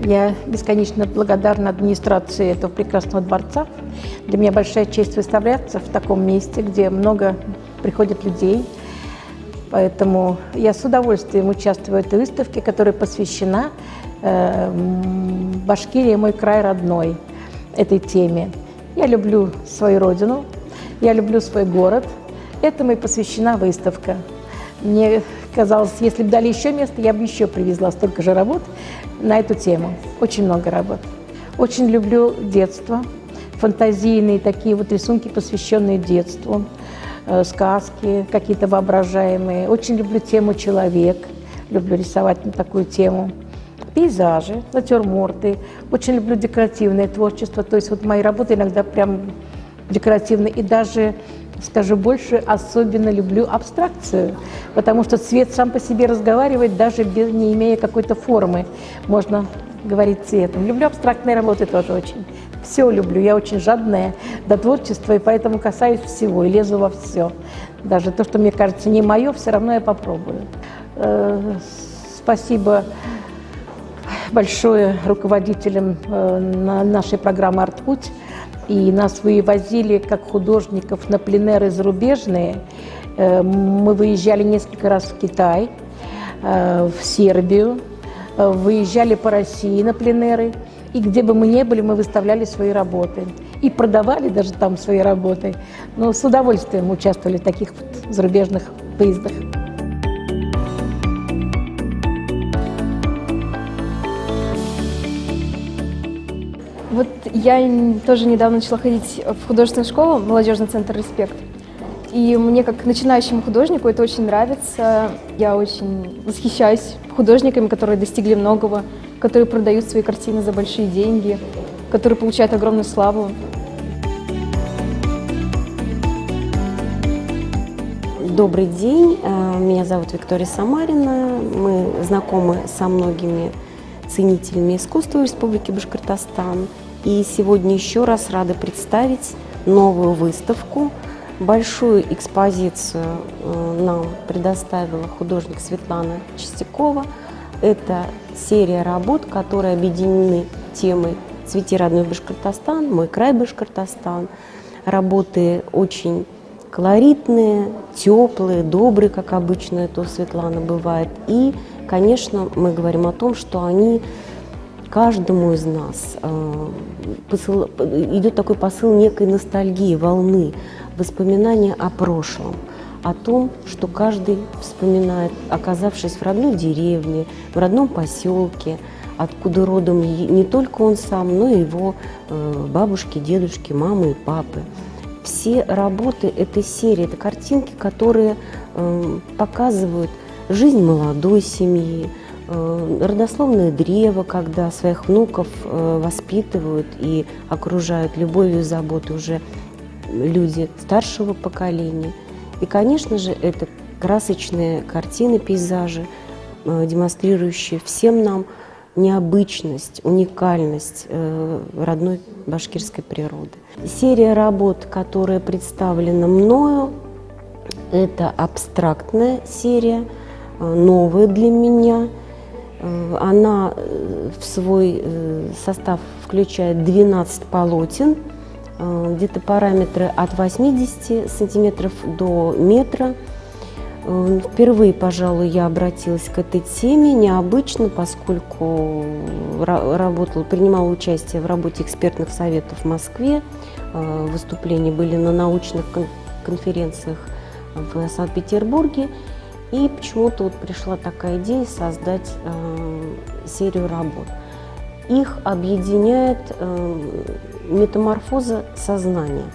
Я бесконечно благодарна администрации этого прекрасного дворца. Для меня большая честь выставляться в таком месте, где много приходит людей. Поэтому я с удовольствием участвую в этой выставке, которая посвящена Башкирия, мой край родной, этой теме. Я люблю свою родину, я люблю свой город. Этому и посвящена выставка. Мне казалось, если бы дали еще место, я бы еще привезла столько же работ на эту тему. Очень много работ. Очень люблю детство, фантазийные такие вот рисунки, посвященные детству, сказки какие-то воображаемые. Очень люблю тему «Человек», люблю рисовать на такую тему. Пейзажи, натюрморты. Очень люблю декоративное творчество. То есть вот мои работы иногда прям декоративные. И даже, скажу больше, особенно люблю абстракцию, потому что цвет сам по себе разговаривает, даже не имея какой-то формы. Можно говорить цветом. Люблю абстрактные работы тоже очень. Все люблю. Я очень жадная до творчества, и поэтому касаюсь всего и лезу во все. Даже то, что мне кажется не мое, все равно я попробую. Спасибо большое руководителям нашей программы «Артпуть». И нас вывозили как художников на пленеры зарубежные. Мы выезжали несколько раз в Китай, в Сербию, выезжали по России на пленеры. И где бы мы ни были, мы выставляли свои работы. И продавали даже там свои работы. Но с удовольствием участвовали в таких вот зарубежных выездах. Вот я тоже недавно начала ходить в художественную школу, молодежный центр «Респект». И мне, как начинающему художнику, это очень нравится. Я очень восхищаюсь художниками, которые достигли многого, которые продают свои картины за большие деньги, которые получают огромную славу. Добрый день, меня зовут Виктория Самарина. Мы знакомы со многими ценителями искусства Республики Башкортостан. И сегодня еще раз рада представить новую выставку. Большую экспозицию нам предоставила художник Светлана Чистякова. Это серия работ, которые объединены темой «Цвети родной Башкортостан», «Мой край Башкортостан». Работы очень колоритные, теплые, добрые, как обычно это у Светланы бывает. И, конечно, мы говорим о том, что они каждому из нас идет такой посыл некой ностальгии, волны, воспоминания о прошлом, о том, что каждый вспоминает, оказавшись в родной деревне, в родном поселке, откуда родом не только он сам, но и его бабушки, дедушки, мамы и папы. Все работы этой серии, это картинки, которые показывают жизнь молодой семьи, родословное древо, когда своих внуков воспитывают и окружают любовью и заботой уже люди старшего поколения. И, конечно же, это красочные картины, пейзажи, демонстрирующие всем нам необычность, уникальность родной башкирской природы. Серия работ, которая представлена мною, это абстрактная серия, новая для меня. Она в свой состав включает 12 полотен, где-то параметры от 80 сантиметров до метра. Впервые, пожалуй, я обратилась к этой теме необычно, поскольку принимала участие в работе экспертных советов в Москве. Выступления были на научных конференциях в Санкт-Петербурге. И почему-то вот пришла такая идея создать серию работ. Их объединяет метаморфоза сознания.